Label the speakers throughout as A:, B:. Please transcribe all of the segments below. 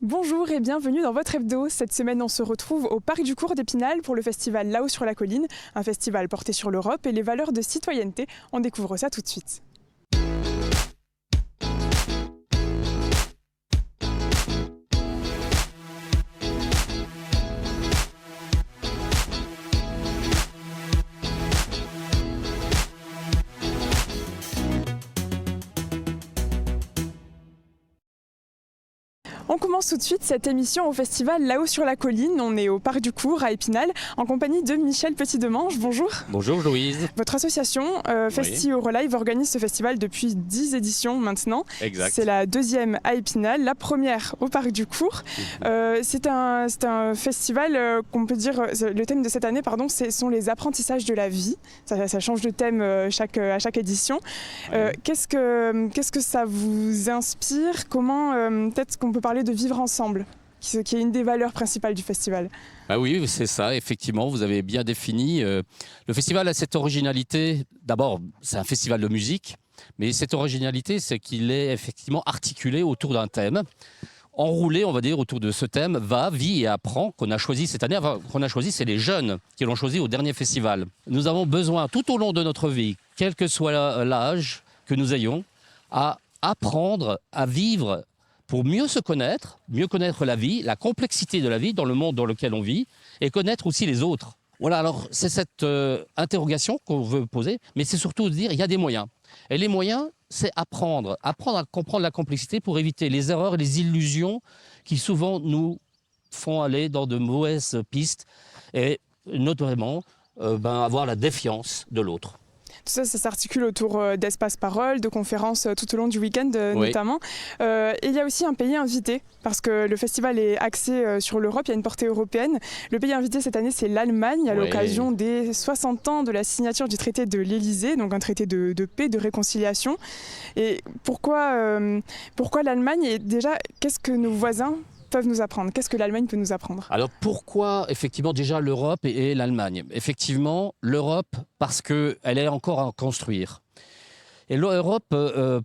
A: Bonjour et bienvenue dans votre hebdo. Cette semaine, on se retrouve au Parc du Cours d'Épinal pour le festival Là-haut sur la colline, un festival porté sur l'Europe et les valeurs de citoyenneté. On découvre ça tout de suite. On commence tout de suite cette émission au festival Là-haut sur la colline. On est au Parc du Cours à Épinal en compagnie de Michel Petit-Demange. Bonjour.
B: Bonjour Louise.
A: Votre association Festi Eurolive organise ce festival depuis 10 éditions maintenant.
B: Exact.
A: C'est la deuxième à Épinal, la première au Parc du Cours. C'est un festival qu'on peut dire, le thème de cette année, ce sont les apprentissages de la vie. Ça change de thème à chaque édition. Qu'est-ce que ça vous inspire? Comment peut-être qu'on peut parler de vivre ensemble, qui est une des valeurs principales du festival.
B: Ah oui, c'est ça, effectivement, vous avez bien défini. Le festival a cette originalité. D'abord, c'est un festival de musique, mais cette originalité, c'est qu'il est effectivement articulé autour d'un thème. Enroulé, on va dire, autour de ce thème, va, vit et apprend, qu'on a choisi cette année. Enfin, qu'on a choisi, c'est les jeunes qui l'ont choisi au dernier festival. Nous avons besoin, tout au long de notre vie, quel que soit l'âge que nous ayons, à apprendre à vivre pour mieux se connaître la vie, la complexité de la vie dans le monde dans lequel on vit, et connaître aussi les autres. Voilà, alors c'est cette interrogation qu'on veut poser, mais c'est surtout de dire il y a des moyens. Et les moyens, c'est apprendre à comprendre la complexité pour éviter les erreurs et les illusions qui souvent nous font aller dans de mauvaises pistes, et notamment avoir la défiance de l'autre.
A: Tout ça, ça s'articule autour d'espaces paroles, de conférences tout au long du week-end notamment. Et il y a aussi un pays invité, parce que le festival est axé sur l'Europe, il y a une portée européenne. Le pays invité cette année, c'est l'Allemagne, à l'occasion des 60 ans de la signature du traité de l'Élysée, donc un traité de paix, de réconciliation. Et pourquoi l'Allemagne? Et déjà, qu'est-ce que nos voisins peuvent nous apprendre? Qu'est-ce que l'Allemagne peut nous apprendre?
B: Alors pourquoi effectivement déjà l'Europe et l'Allemagne? Effectivement l'Europe parce qu'elle est encore à construire. Et l'Europe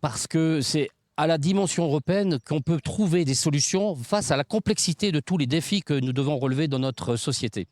B: parce que c'est à la dimension européenne qu'on peut trouver des solutions face à la complexité de tous les défis que nous devons relever dans notre société.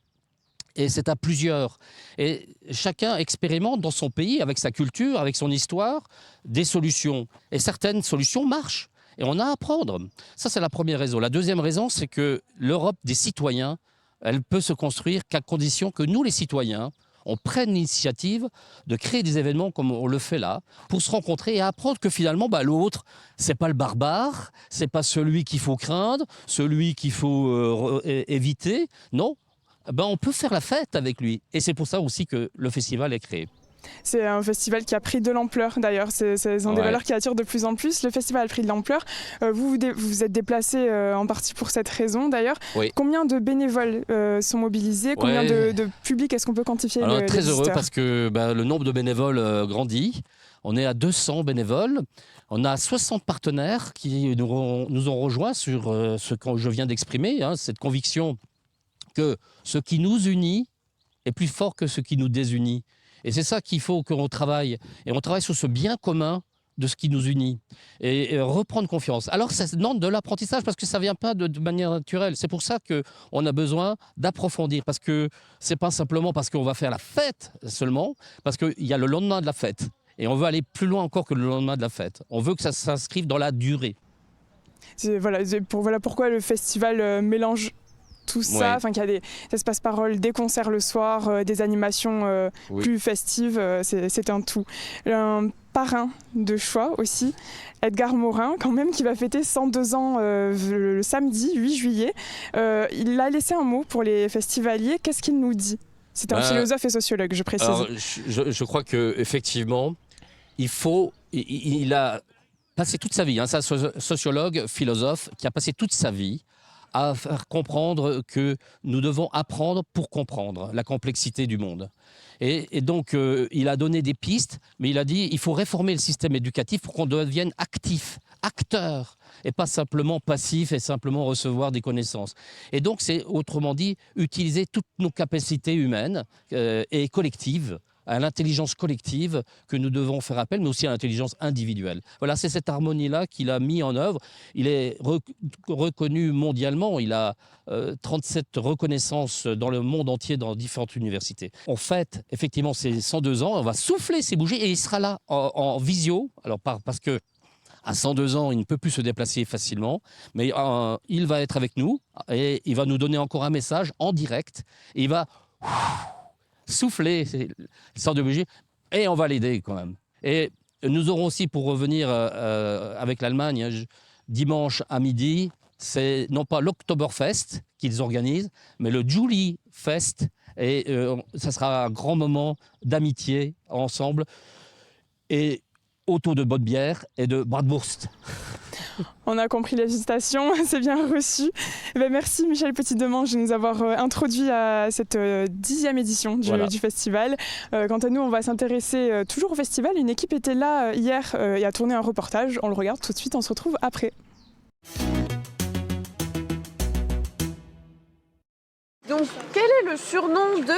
B: Et c'est à plusieurs. Et chacun expérimente dans son pays, avec sa culture, avec son histoire, des solutions. Et certaines solutions marchent. Et on a à apprendre. Ça, c'est la première raison. La deuxième raison, c'est que l'Europe des citoyens, elle peut se construire qu'à condition que nous, les citoyens, on prenne l'initiative de créer des événements comme on le fait là, pour se rencontrer et apprendre que finalement, l'autre, c'est pas le barbare, c'est pas celui qu'il faut craindre, celui qu'il faut éviter. Non, on peut faire la fête avec lui. Et c'est pour ça aussi que le festival est créé.
A: C'est un festival qui a pris de l'ampleur d'ailleurs, ce sont des valeurs qui attirent de plus en plus. Le festival a pris de l'ampleur. Vous vous êtes déplacé en partie pour cette raison d'ailleurs.
B: Oui.
A: Combien de bénévoles sont mobilisés? Combien de public est-ce qu'on peut quantifier?
B: Alors, très heureux parce que le nombre de bénévoles grandit. On est à 200 bénévoles. On a 60 partenaires qui nous ont rejoints sur ce que je viens d'exprimer, cette conviction que ce qui nous unit est plus fort que ce qui nous désunit. Et c'est ça qu'il faut qu'on travaille. Et on travaille sur ce bien commun de ce qui nous unit. Et reprendre confiance. Alors, ça demande de l'apprentissage parce que ça ne vient pas de manière naturelle. C'est pour ça qu'on a besoin d'approfondir. Parce que ce n'est pas simplement parce qu'on va faire la fête seulement, parce qu'il y a le lendemain de la fête. Et on veut aller plus loin encore que le lendemain de la fête. On veut que ça s'inscrive dans la durée.
A: Voilà pourquoi le festival mélange tout ça, qu'il y a des espaces paroles, des concerts le soir, des animations plus festives, c'est un tout. Un parrain de choix aussi, Edgar Morin, quand même, qui va fêter 102 ans le samedi 8 juillet. Il a laissé un mot pour les festivaliers. Qu'est-ce qu'il nous dit? C'est un philosophe et sociologue, je précise.
B: Alors, je crois qu'effectivement, il a passé toute sa vie, c'est un sociologue, philosophe, qui a passé toute sa vie à faire comprendre que nous devons apprendre pour comprendre la complexité du monde. Et donc, il a donné des pistes, mais il a dit qu'il faut réformer le système éducatif pour qu'on devienne actif, acteur, et pas simplement passif et simplement recevoir des connaissances. Et donc, c'est autrement dit, utiliser toutes nos capacités humaines et collectives à l'intelligence collective que nous devons faire appel, mais aussi à l'intelligence individuelle. Voilà, c'est cette harmonie-là qu'il a mis en œuvre. Il est reconnu mondialement. Il a 37 reconnaissances dans le monde entier, dans différentes universités. On fête effectivement ses 102 ans. On va souffler ses bougies et il sera là en visio. Alors parce que à 102 ans, il ne peut plus se déplacer facilement, mais il va être avec nous et il va nous donner encore un message en direct. Et il va souffler les 102 bougies et on va l'aider quand même. Et nous aurons aussi, pour revenir avec l'Allemagne, dimanche à midi, c'est non pas l'Oktoberfest qu'ils organisent, mais le Juli Fest. Et ça sera un grand moment d'amitié ensemble. Et autour de bonne bière et de bratwurst.
A: On a compris les félicitations, c'est bien reçu. Merci Michel Petit-Demange de nous avoir introduit à cette 10e édition du festival. Quant à nous, on va s'intéresser toujours au festival. Une équipe était là hier et a tourné un reportage. On le regarde tout de suite, on se retrouve après.
C: Donc, quel est le surnom de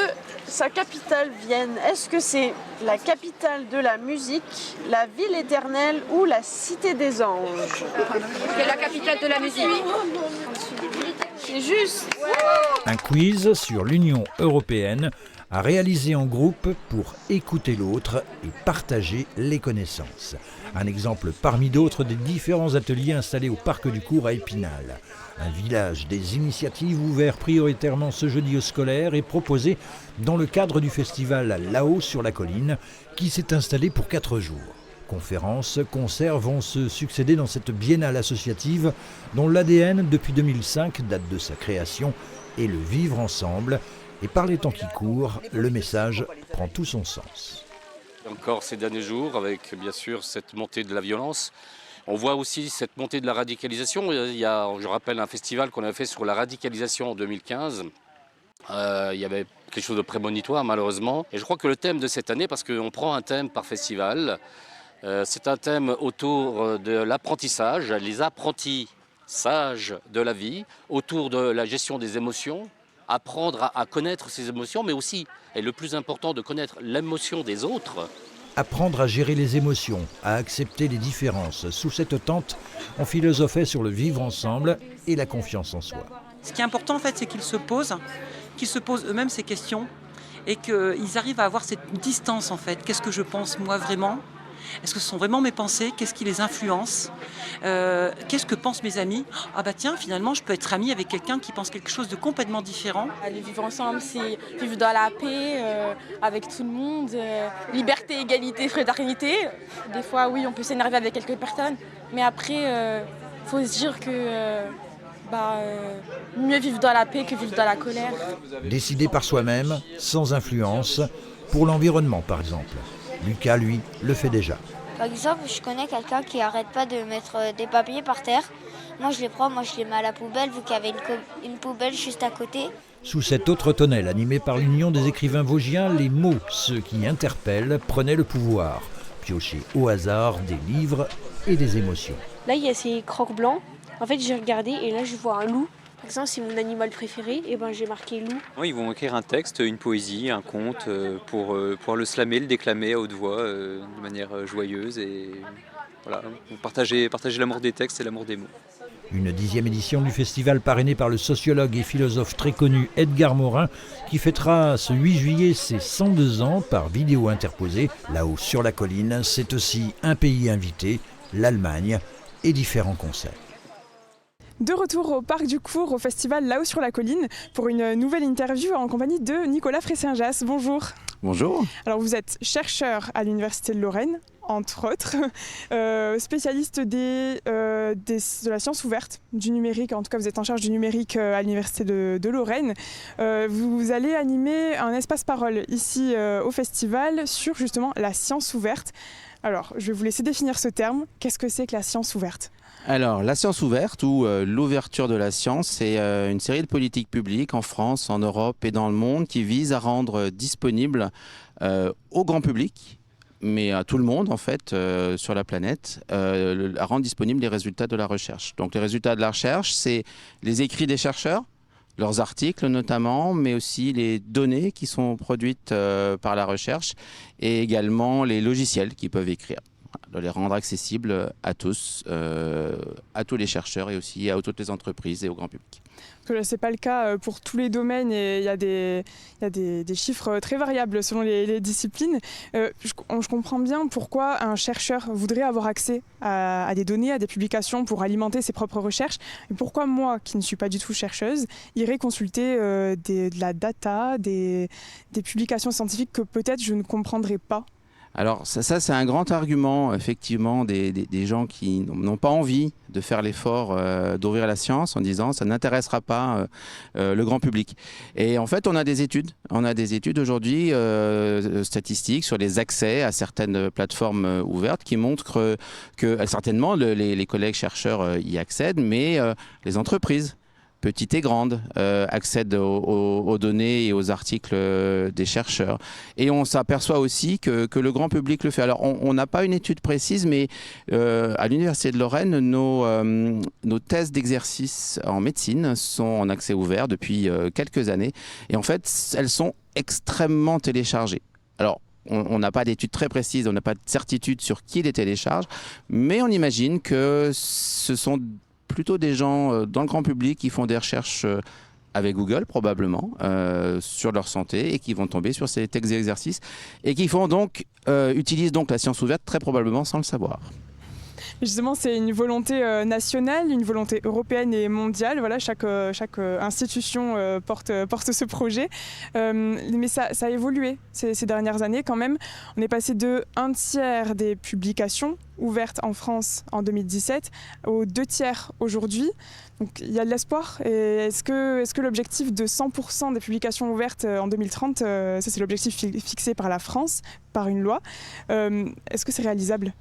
C: sa capitale, Vienne? Est-ce que c'est la capitale de la musique, la ville éternelle ou la cité des anges?
D: C'est la capitale de la musique.
C: C'est juste.
E: Un quiz sur l'Union européenne à réaliser en groupe pour écouter l'autre et partager les connaissances. Un exemple parmi d'autres des différents ateliers installés au Parc du Cours à Épinal. Un village des initiatives ouvert prioritairement ce jeudi aux scolaires et proposé dans le cadre du festival Là-haut sur la colline qui s'est installé pour 4 jours. Conférences, concerts vont se succéder dans cette biennale associative dont l'ADN depuis 2005, date de sa création, est le vivre ensemble. Et par les temps qui courent, le message prend tout son sens.
F: Encore ces derniers jours, avec bien sûr cette montée de la violence, on voit aussi cette montée de la radicalisation. Il y a, je rappelle, un festival qu'on avait fait sur la radicalisation en 2015. Il y avait quelque chose de prémonitoire malheureusement. Et je crois que le thème de cette année, parce qu'on prend un thème par festival, c'est un thème autour de l'apprentissage, les apprentis sages de la vie, autour de la gestion des émotions, apprendre à connaître ses émotions, mais aussi, et le plus important, de connaître l'émotion des autres.
E: Apprendre à gérer les émotions, à accepter les différences. Sous cette tente, on philosophait sur le vivre ensemble et la confiance en soi.
G: Ce qui est important, en fait, c'est qu'ils se posent eux-mêmes ces questions et qu'ils arrivent à avoir cette distance, en fait. Qu'est-ce que je pense, moi, vraiment ? Est-ce que ce sont vraiment mes pensées? Qu'est-ce qui les influence? Qu'est-ce que pensent mes amis? Ah bah tiens, finalement, je peux être amie avec quelqu'un qui pense quelque chose de complètement différent.
H: Les vivre ensemble, c'est vivre dans la paix, avec tout le monde, liberté, égalité, fraternité. Des fois, oui, on peut s'énerver avec quelques personnes, mais après, faut se dire que mieux vivre dans la paix que vivre dans la colère.
E: Décider par soi-même, sans influence, pour l'environnement par exemple. Lucas, lui, le fait déjà.
I: Par exemple, je connais quelqu'un qui arrête pas de mettre des papiers par terre. Moi, je les prends, je les mets à la poubelle, vu qu'il y avait une poubelle juste à côté.
E: Sous cet autre tonnel animé par l'Union des écrivains vosgiens, les mots, ceux qui interpellent, prenaient le pouvoir. Piocher au hasard des livres et des émotions.
J: Là, il y a ces crocs blancs. En fait, j'ai regardé et là, je vois un loup. Par exemple, c'est mon animal préféré, et j'ai marqué loup.
K: Ils vont écrire un texte, une poésie, un conte, pour le slammer, le déclamer à haute voix, de manière joyeuse. Et voilà, partager l'amour des textes et l'amour des mots.
E: Une 10e édition du festival parrainée par le sociologue et philosophe très connu Edgar Morin, qui fêtera ce 8 juillet ses 102 ans par vidéo interposée. Là-haut sur la colline, c'est aussi un pays invité, l'Allemagne, et différents concerts.
A: De retour au Parc du Cours, au festival Là-haut sur la colline, pour une nouvelle interview en compagnie de Nicolas Fressé-Injas. Bonjour.
L: Bonjour.
A: Alors vous êtes chercheur à l'Université de Lorraine, entre autres, spécialiste de la science ouverte, du numérique, en tout cas vous êtes en charge du numérique à l'Université de Lorraine. Vous allez animer un espace parole ici au festival sur justement la science ouverte. Alors je vais vous laisser définir ce terme. Qu'est-ce que c'est que la science ouverte ?
L: Alors, la science ouverte ou l'ouverture de la science, c'est une série de politiques publiques en France, en Europe et dans le monde qui visent à rendre disponible au grand public, mais à tout le monde en fait sur la planète, à rendre disponibles les résultats de la recherche. Donc les résultats de la recherche, c'est les écrits des chercheurs, leurs articles notamment, mais aussi les données qui sont produites par la recherche et également les logiciels qu'ils peuvent écrire. De les rendre accessibles à tous les chercheurs et aussi à toutes les entreprises et au grand public.
A: Ce n'est pas le cas pour tous les domaines et il y a des chiffres très variables selon les disciplines. Je comprends bien pourquoi un chercheur voudrait avoir accès à des données, à des publications pour alimenter ses propres recherches. Et pourquoi moi, qui ne suis pas du tout chercheuse, irais consulter de la data, des publications scientifiques que peut-être je ne comprendrais pas.
L: Alors ça c'est un grand argument effectivement des gens qui n'ont pas envie de faire l'effort d'ouvrir la science en disant ça n'intéressera pas le grand public. Et en fait on a des études aujourd'hui statistiques sur les accès à certaines plateformes ouvertes qui montrent que certainement les collègues chercheurs y accèdent, mais les entreprises petites et grandes, accèdent aux données et aux articles des chercheurs. Et on s'aperçoit aussi que le grand public le fait. Alors, on n'a pas une étude précise, mais à l'Université de Lorraine, nos thèses d'exercice en médecine sont en accès ouvert depuis quelques années. Et en fait, elles sont extrêmement téléchargées. Alors, on n'a pas d'études très précises, on n'a pas de certitude sur qui les télécharge, mais on imagine que ce sont plutôt des gens dans le grand public qui font des recherches avec Google probablement sur leur santé et qui vont tomber sur ces textes d'exercice et qui utilisent donc la science ouverte très probablement sans le savoir.
A: Justement, c'est une volonté nationale, une volonté européenne et mondiale. Voilà, chaque institution porte ce projet. Mais ça a évolué ces dernières années quand même. On est passé de 1/3 des publications ouvertes en France en 2017 aux 2/3 aujourd'hui. Donc il y a de l'espoir. Et est-ce que l'objectif de 100% des publications ouvertes en 2030, ça c'est l'objectif fixé par la France, par une loi, est-ce que c'est réalisable ?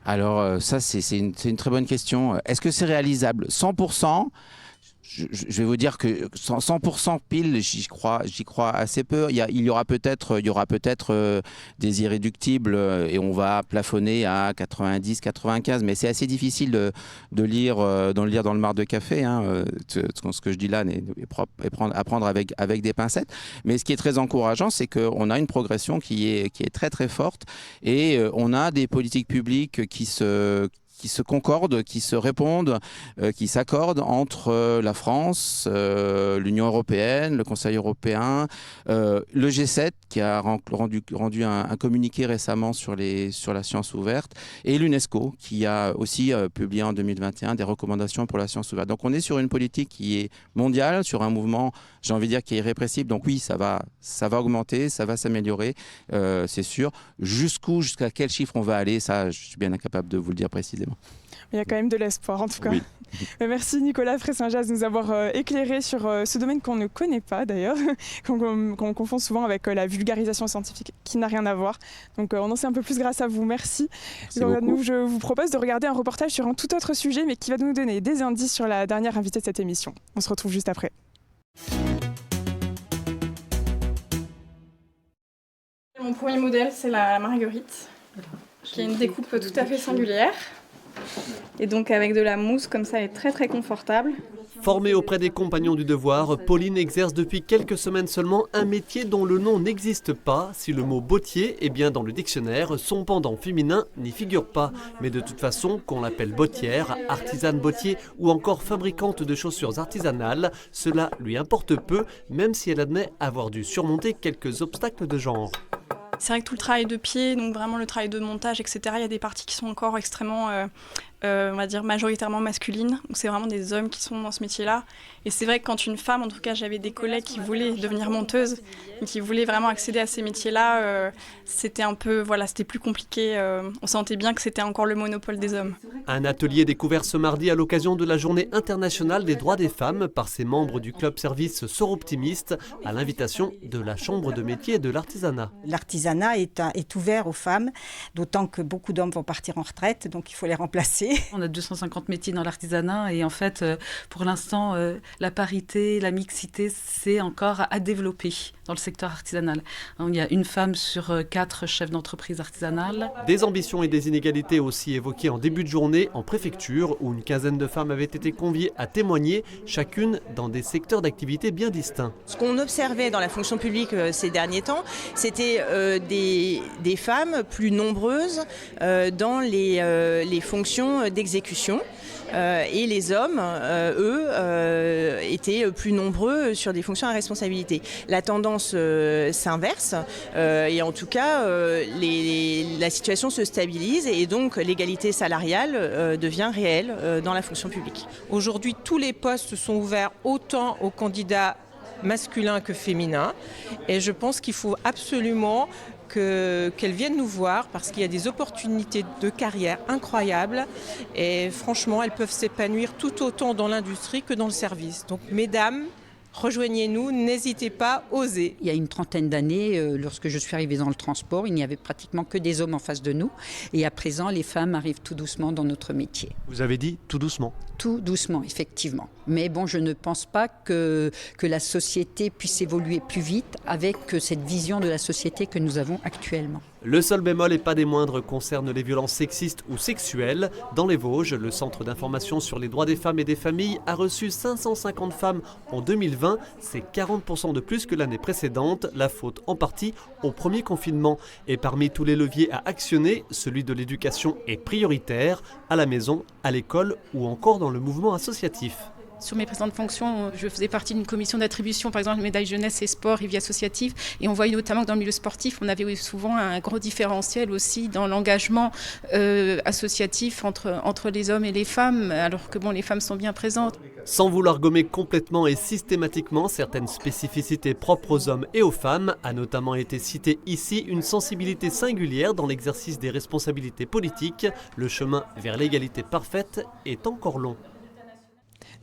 L: Alors ça, c'est une très bonne question. Est-ce que c'est réalisable ? 100%, je vais vous dire que 100% pile, j'y crois assez peu. Il y aura peut-être des irréductibles et on va plafonner à 90, 95, mais c'est assez difficile de lire dans le marc de café. Ce que je dis là est à prendre avec des pincettes. Mais ce qui est très encourageant, c'est qu'on a une progression qui est très très forte et on a des politiques publiques qui se concordent, qui se répondent, qui s'accordent entre la France, l'Union européenne, le Conseil européen, le G7 qui a rendu un communiqué récemment sur la science ouverte et l'UNESCO qui a aussi publié en 2021 des recommandations pour la science ouverte. Donc on est sur une politique qui est mondiale, sur un mouvement, j'ai envie de dire, qui est irrépressible. Donc oui, ça va augmenter, ça va s'améliorer, c'est sûr. Jusqu'à quel chiffre on va aller, ça je suis bien incapable de vous le dire précisément.
A: Il y a quand même de l'espoir en tout cas.
L: Oui.
A: Merci Nicolas Fressinjas de nous avoir éclairé sur ce domaine qu'on ne connaît pas d'ailleurs, qu'on confond souvent avec la vulgarisation scientifique qui n'a rien à voir. Donc on en sait un peu plus grâce à vous, merci. Nous, je vous propose de regarder un reportage sur un tout autre sujet mais qui va nous donner des indices sur la dernière invitée de cette émission. On se retrouve juste après.
M: Mon premier modèle, c'est la marguerite, qui a une découpe tout à fait singulière. Et donc avec de la mousse, comme ça, elle est très très confortable.
N: Formée auprès des compagnons du devoir, Pauline exerce depuis quelques semaines seulement un métier dont le nom n'existe pas. Si le mot bottier est bien dans le dictionnaire, son pendant féminin n'y figure pas. Mais de toute façon, qu'on l'appelle bottière, artisane bottier ou encore fabricante de chaussures artisanales, cela lui importe peu, même si elle admet avoir dû surmonter quelques obstacles de genre.
M: C'est vrai que tout le travail de pied, donc vraiment le travail de montage, etc., il y a des parties qui sont encore extrêmement, on va dire, majoritairement masculines. Donc c'est vraiment des hommes qui sont dans ce métier-là. Et c'est vrai que quand une femme, en tout cas j'avais des collègues qui voulaient devenir monteuses, et qui voulaient vraiment accéder à ces métiers-là, c'était un peu, voilà, c'était plus compliqué. On sentait bien que c'était encore le monopole des hommes.
N: Un atelier découvert ce mardi à l'occasion de la Journée internationale des droits des femmes par ses membres du club service Soroptimiste à l'invitation de la Chambre de métier de l'artisanat.
O: L'artisanat l'artisanat est ouvert aux femmes, d'autant que beaucoup d'hommes vont partir en retraite, donc il faut les remplacer.
P: On a 250 métiers dans l'artisanat et en fait, pour l'instant, la parité, la mixité, c'est encore à développer dans le secteur artisanal. Il y a une femme sur 4 chefs d'entreprise artisanale.
N: Des ambitions et des inégalités aussi évoquées en début de journée en préfecture, où une quinzaine de femmes avaient été conviées à témoigner, chacune dans des secteurs d'activité bien distincts.
Q: Ce qu'on observait dans la fonction publique ces derniers temps, c'était des femmes plus nombreuses dans les fonctions d'exécution. Et les hommes, eux, étaient plus nombreux sur des fonctions à responsabilité. La tendance s'inverse et en tout cas, la situation se stabilise et donc l'égalité salariale devient réelle dans la fonction publique.
R: Aujourd'hui, tous les postes sont ouverts autant aux candidats masculins que féminins et je pense qu'il faut absolument qu'elles viennent nous voir parce qu'il y a des opportunités de carrière incroyables et franchement elles peuvent s'épanouir tout autant dans l'industrie que dans le service. Donc mesdames, rejoignez-nous, n'hésitez pas, osez.
S: Il y a une trentaine d'années, lorsque je suis arrivée dans le transport, il n'y avait pratiquement que des hommes en face de nous. Et à présent, les femmes arrivent tout doucement dans notre métier.
N: Vous avez dit tout doucement?
S: Tout doucement, effectivement. Mais bon, je ne pense pas que la société puisse évoluer plus vite avec cette vision de la société que nous avons actuellement.
N: Le seul bémol, et pas des moindres, concerne les violences sexistes ou sexuelles. Dans les Vosges, le Centre d'information sur les droits des femmes et des familles a reçu 550 femmes en 2020. C'est 40% de plus que l'année précédente, la faute en partie au premier confinement. Et parmi tous les leviers à actionner, celui de l'éducation est prioritaire, à la maison, à l'école ou encore dans le mouvement associatif.
T: Sur mes précédentes fonctions, je faisais partie d'une commission d'attribution, par exemple, médaille jeunesse et sport et vie associative. Et on voyait notamment que dans le milieu sportif, on avait souvent un gros différentiel aussi dans l'engagement associatif entre les hommes et les femmes, alors que bon, les femmes sont bien présentes.
N: Sans vouloir gommer complètement et systématiquement certaines spécificités propres aux hommes et aux femmes, a notamment été citée ici une sensibilité singulière dans l'exercice des responsabilités politiques. Le chemin vers l'égalité parfaite est encore long.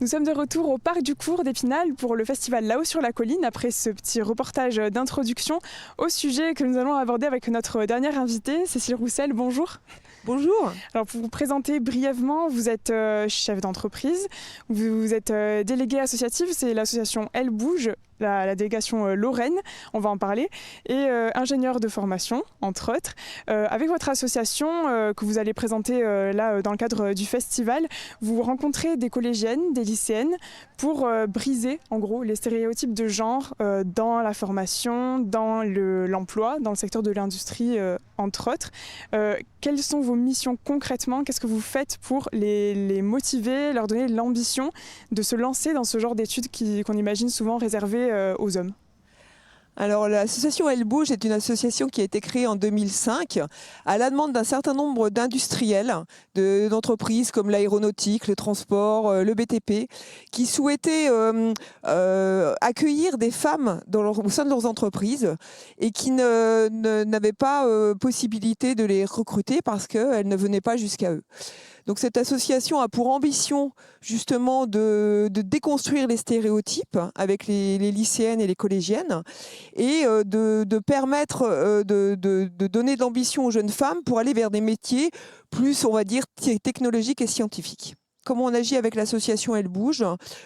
A: Nous sommes de retour au Parc du Cours d'Épinal pour le festival Là-haut sur la colline, après ce petit reportage d'introduction au sujet que nous allons aborder avec notre dernière invitée, Cécile Roussel. Bonjour.
U: Bonjour.
A: Alors pour vous présenter brièvement, vous êtes chef d'entreprise, vous êtes déléguée associative, c'est l'association Elle Bouge, la délégation Lorraine, on va en parler, et ingénieur de formation, entre autres. Avec votre association que vous allez présenter là dans le cadre du festival, vous rencontrez des collégiennes, des lycéennes pour briser en gros les stéréotypes de genre dans la formation, dans l'emploi, dans le secteur de l'industrie entre autres. Quelles sont vos missions concrètement? Qu'est-ce que vous faites pour les motiver, leur donner l'ambition de se lancer dans ce genre d'études qu'on imagine souvent réservées aux hommes?
U: Alors l'association Elle Bouge est une association qui a été créée en 2005 à la demande d'un certain nombre d'industriels, d'entreprises comme l'aéronautique, le transport, le BTP, qui souhaitaient accueillir des femmes au sein de leurs entreprises et qui n'avaient pas possibilité de les recruter parce qu'elles ne venaient pas jusqu'à eux. Donc cette association a pour ambition justement de déconstruire les stéréotypes avec les lycéennes et les collégiennes et de permettre de donner de l'ambition aux jeunes femmes pour aller vers des métiers plus, on va dire, technologiques et scientifiques. Comment on agit avec l'association Elle Bouge?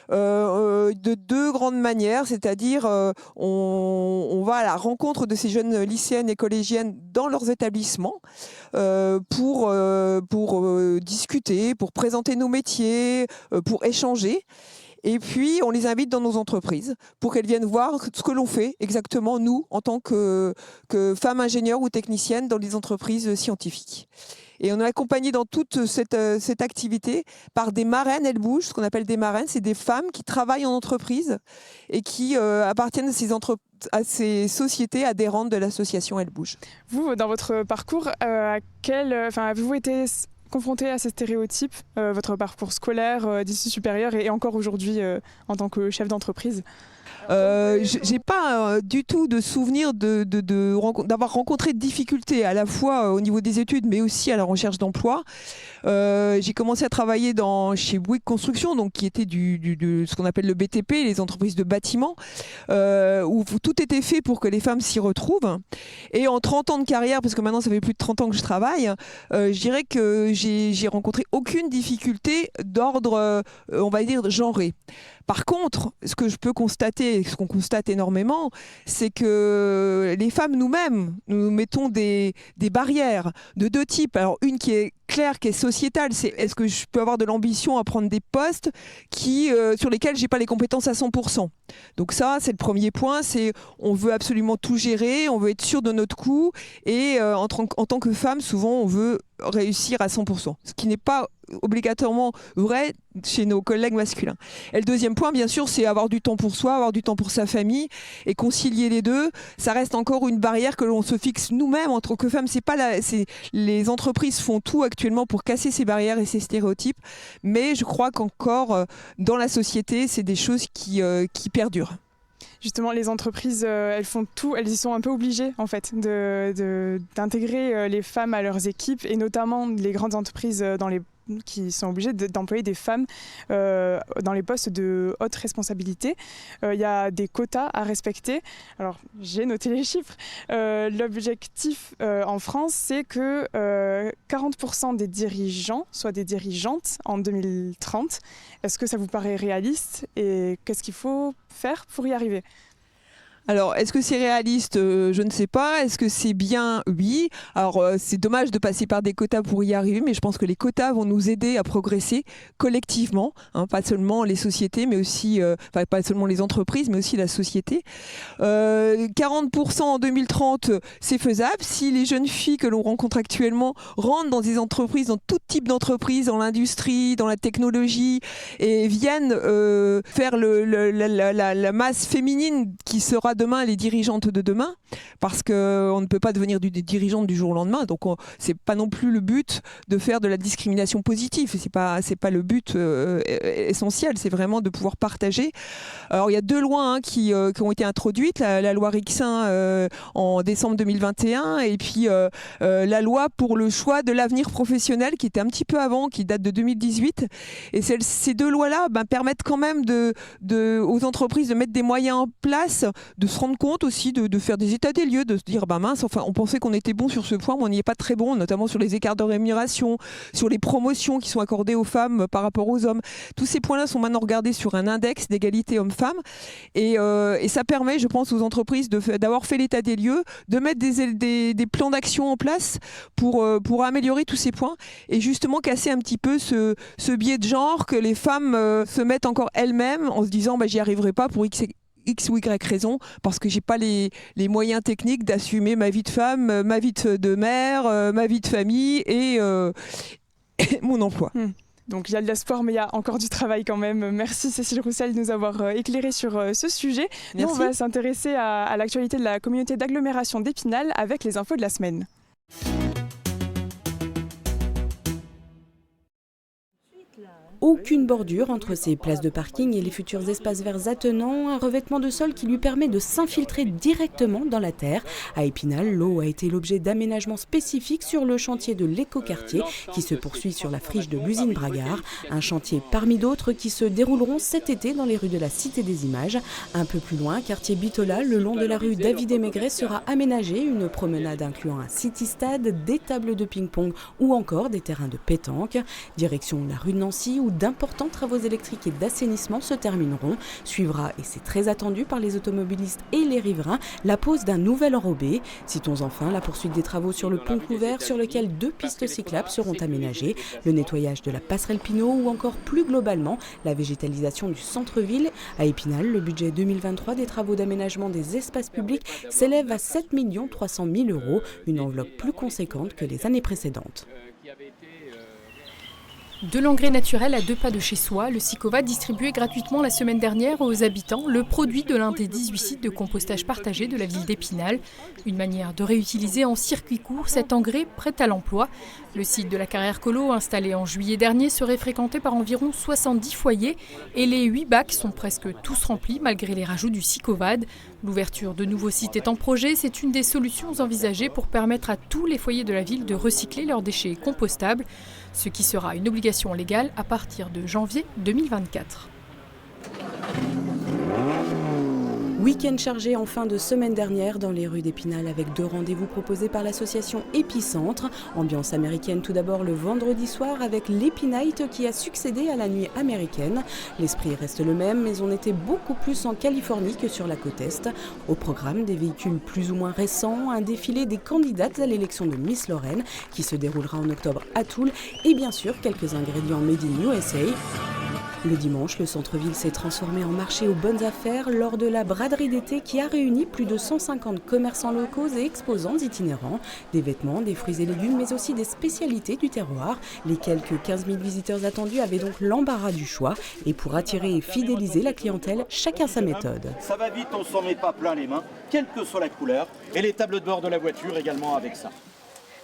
U: De deux grandes manières, c'est-à-dire on va à la rencontre de ces jeunes lycéennes et collégiennes dans leurs établissements pour discuter, pour présenter nos métiers, pour échanger. Et puis, on les invite dans nos entreprises pour qu'elles viennent voir ce que l'on fait exactement, nous, en tant que femmes ingénieures ou techniciennes dans les entreprises scientifiques. Et on est accompagné dans toute cette activité par des marraines Elle Bouge. Ce qu'on appelle des marraines, c'est des femmes qui travaillent en entreprise et qui appartiennent à ces sociétés adhérentes de l'association Elle Bouge.
A: Vous, dans votre parcours, avez-vous été confronté à ces stéréotypes, votre parcours scolaire, d'issue supérieure et encore aujourd'hui en tant que chef d'entreprise?
U: J'ai pas du tout de souvenir d'avoir rencontré de difficultés à la fois au niveau des études mais aussi à la recherche d'emploi. J'ai commencé à travailler chez Bouygues Construction, donc qui était ce qu'on appelle le BTP, les entreprises de bâtiment, où tout était fait pour que les femmes s'y retrouvent. Et en 30 ans de carrière, parce que maintenant ça fait plus de 30 ans que je travaille, je dirais que j'ai rencontré aucune difficulté d'ordre, on va dire, genré. Par contre, ce que je peux constater, et ce qu'on constate énormément, c'est que les femmes nous-mêmes, nous mettons des barrières de deux types. Alors une qui est claire, qui est sociétale, c'est est-ce que je peux avoir de l'ambition à prendre des postes sur lesquels j'ai pas les compétences à 100%. Donc ça, c'est le premier point, c'est on veut absolument tout gérer, on veut être sûr de notre coup, et en tant que femme, souvent on veut réussir à 100%, ce qui n'est pas obligatoirement vrai chez nos collègues masculins. Et le deuxième point, bien sûr, c'est avoir du temps pour soi, avoir du temps pour sa famille et concilier les deux. Ça reste encore une barrière que l'on se fixe nous-mêmes en tant que femmes. Les entreprises font tout actuellement pour casser ces barrières et ces stéréotypes, mais je crois qu'encore dans la société, c'est des choses qui perdurent.
A: Justement, les entreprises, elles font tout, elles y sont un peu obligées en fait d'intégrer les femmes à leurs équipes, et notamment les grandes entreprises qui sont obligées d'employer des femmes dans les postes de haute responsabilité. Il y a des quotas à respecter. Alors, j'ai noté les chiffres. L'objectif en France, c'est que 40% des dirigeants soient des dirigeantes en 2030. Est-ce que ça vous paraît réaliste et qu'est-ce qu'il faut faire pour y arriver ?
U: Alors, est-ce que c'est réaliste ? Je ne sais pas. Est-ce que c'est bien ? Oui. Alors, c'est dommage de passer par des quotas pour y arriver, mais je pense que les quotas vont nous aider à progresser collectivement, pas seulement les sociétés, mais aussi, pas seulement les entreprises, mais aussi la société. 40% en 2030, c'est faisable. Si les jeunes filles que l'on rencontre actuellement rentrent dans des entreprises, dans tout type d'entreprises, dans l'industrie, dans la technologie, et viennent faire la masse féminine qui sera demain les dirigeantes de demain, parce qu'on ne peut pas devenir des dirigeantes du jour au lendemain, donc c'est pas non plus le but de faire de la discrimination positive, c'est pas le but essentiel, c'est vraiment de pouvoir partager. Alors il y a deux lois qui ont été introduites, la loi Rixain en décembre 2021 et puis la loi pour le choix de l'avenir professionnel qui était un petit peu avant, qui date de 2018, et ces deux lois-là permettent quand même aux entreprises de mettre des moyens en place, de se rendre compte aussi, de faire des états des lieux, de se dire mince, enfin on pensait qu'on était bon sur ce point, mais on n'y est pas très bon, notamment sur les écarts de rémunération, sur les promotions qui sont accordées aux femmes par rapport aux hommes. Tous ces points-là sont maintenant regardés sur un index d'égalité hommes-femmes, et ça permet, je pense, aux entreprises d'avoir fait l'état des lieux, de mettre des plans d'action en place pour améliorer tous ces points et justement casser un petit peu ce biais de genre que les femmes se mettent encore elles-mêmes en se disant j'y arriverai pas pour X ou Y raison, parce que j'ai pas les moyens techniques d'assumer ma vie de femme, ma vie de mère, ma vie de famille et mon emploi.
A: Donc il y a de l'espoir, mais il y a encore du travail quand même. Merci Cécile Roussel de nous avoir éclairé sur ce sujet. Nous, on va s'intéresser à l'actualité de la communauté d'agglomération d'Épinal avec les infos de la semaine.
B: Aucune bordure entre ces places de parking et les futurs espaces verts attenants, un revêtement de sol qui lui permet de s'infiltrer directement dans la terre. À Épinal, l'eau a été l'objet d'aménagements spécifiques sur le chantier de l'écoquartier qui se poursuit sur la friche de l'usine Bragard. Un chantier parmi d'autres qui se dérouleront cet été dans les rues de la Cité des Images. Un peu plus loin, quartier Bitola, le long de la rue David et Maigret sera aménagé, une promenade incluant un city-stade, des tables de ping-pong ou encore des terrains de pétanque. Direction la rue de Nancy où d'importants travaux électriques et d'assainissement se termineront. Suivra, et c'est très attendu par les automobilistes et les riverains, la pose d'un nouvel enrobé. Citons enfin la poursuite des travaux sur le pont couvert sur lequel 2 pistes cyclables seront aménagées, le nettoyage de la passerelle Pinot ou encore plus globalement la végétalisation du centre-ville. À Épinal, le budget 2023 des travaux d'aménagement des espaces publics s'élève à 7 300 000 €, une enveloppe plus conséquente que les années précédentes.
D: De l'engrais naturel à 2 pas de chez soi, le Sicovad distribuait gratuitement la semaine dernière aux habitants le produit de l'un des 18 sites de compostage partagés de la ville d'Épinal. Une manière de réutiliser en circuit court cet engrais prêt à l'emploi. Le site de la Carrière Colo, installé en juillet dernier, serait fréquenté par environ 70 foyers et les 8 bacs sont presque tous remplis malgré les rajouts du Sicovad. L'ouverture de nouveaux sites est en projet, c'est une des solutions envisagées pour permettre à tous les foyers de la ville de recycler leurs déchets compostables, ce qui sera une obligation légale à partir de janvier 2024.
B: Week-end chargé en fin de semaine dernière dans les rues d'Épinal avec 2 rendez-vous proposés par l'association Épicentre. Ambiance américaine tout d'abord le vendredi soir avec l'Épinite qui a succédé à la nuit américaine. L'esprit reste le même mais on était beaucoup plus en Californie que sur la côte Est. Au programme, des véhicules plus ou moins récents, un défilé des candidates à l'élection de Miss Lorraine qui se déroulera en octobre à Toul et bien sûr quelques ingrédients made in USA. Le dimanche, le centre-ville s'est transformé en marché aux bonnes affaires lors de la braderie d'été qui a réuni plus de 150 commerçants locaux et exposants itinérants. Des vêtements, des fruits et légumes, mais aussi des spécialités du terroir. Les quelques 15 000 visiteurs attendus avaient donc l'embarras du choix. Et pour attirer et fidéliser la clientèle, chacun sa méthode.
V: Ça va vite, on ne s'en met pas plein les mains, quelle que soit la couleur. Et les tableaux de bord de la voiture également avec ça.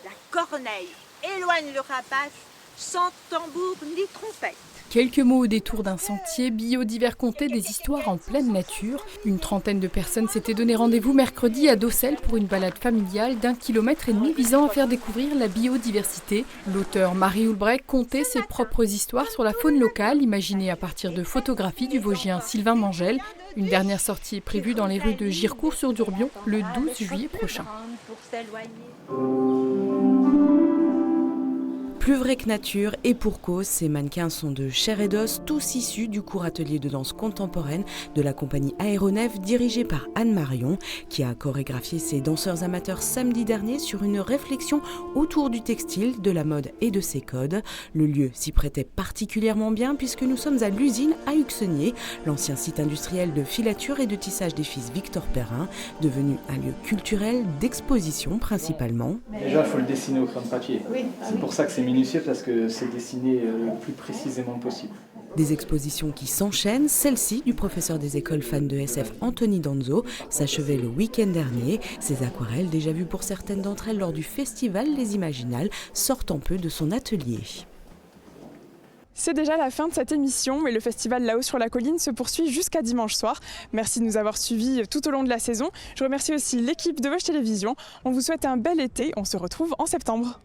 W: La corneille éloigne le rapace sans tambour ni trompette.
D: Quelques mots au détour d'un sentier, Biodivers contait des histoires en pleine nature. Une trentaine de personnes s'étaient donné rendez-vous mercredi à Docelles pour une balade familiale d'1,5 km visant à faire découvrir la biodiversité. L'auteur Marie Houlbrecht contait ses propres histoires sur la faune locale, imaginées à partir de photographies du Vosgien Sylvain Mangel. Une dernière sortie est prévue dans les rues de Girecourt-sur-Durbion le 12 juillet prochain. Plus vrai que nature et pour cause, ces mannequins sont de chair et d'os, tous issus du court atelier de danse contemporaine de la compagnie Aéronef dirigée par Anne Marion, qui a chorégraphié ses danseurs amateurs samedi dernier sur une réflexion autour du textile, de la mode et de ses codes. Le lieu s'y prêtait particulièrement bien puisque nous sommes à l'usine à Huxenier, l'ancien site industriel de filature et de tissage des fils Victor Perrin, devenu un lieu culturel d'exposition principalement.
X: Déjà, il faut le dessiner au crayon de papier. C'est pour ça que c'est minutieux parce que c'est dessiné le plus précisément possible.
B: Des expositions qui s'enchaînent, celle-ci du professeur des écoles fan de SF Anthony Danzo s'achevait le week-end dernier. Ces aquarelles, déjà vues pour certaines d'entre elles lors du festival Les Imaginales, sortent un peu de son atelier.
A: C'est déjà la fin de cette émission, mais le festival Là-haut sur la colline se poursuit jusqu'à dimanche soir. Merci de nous avoir suivis tout au long de la saison. Je remercie aussi l'équipe de Vosges Télévisions. On vous souhaite un bel été, on se retrouve en septembre.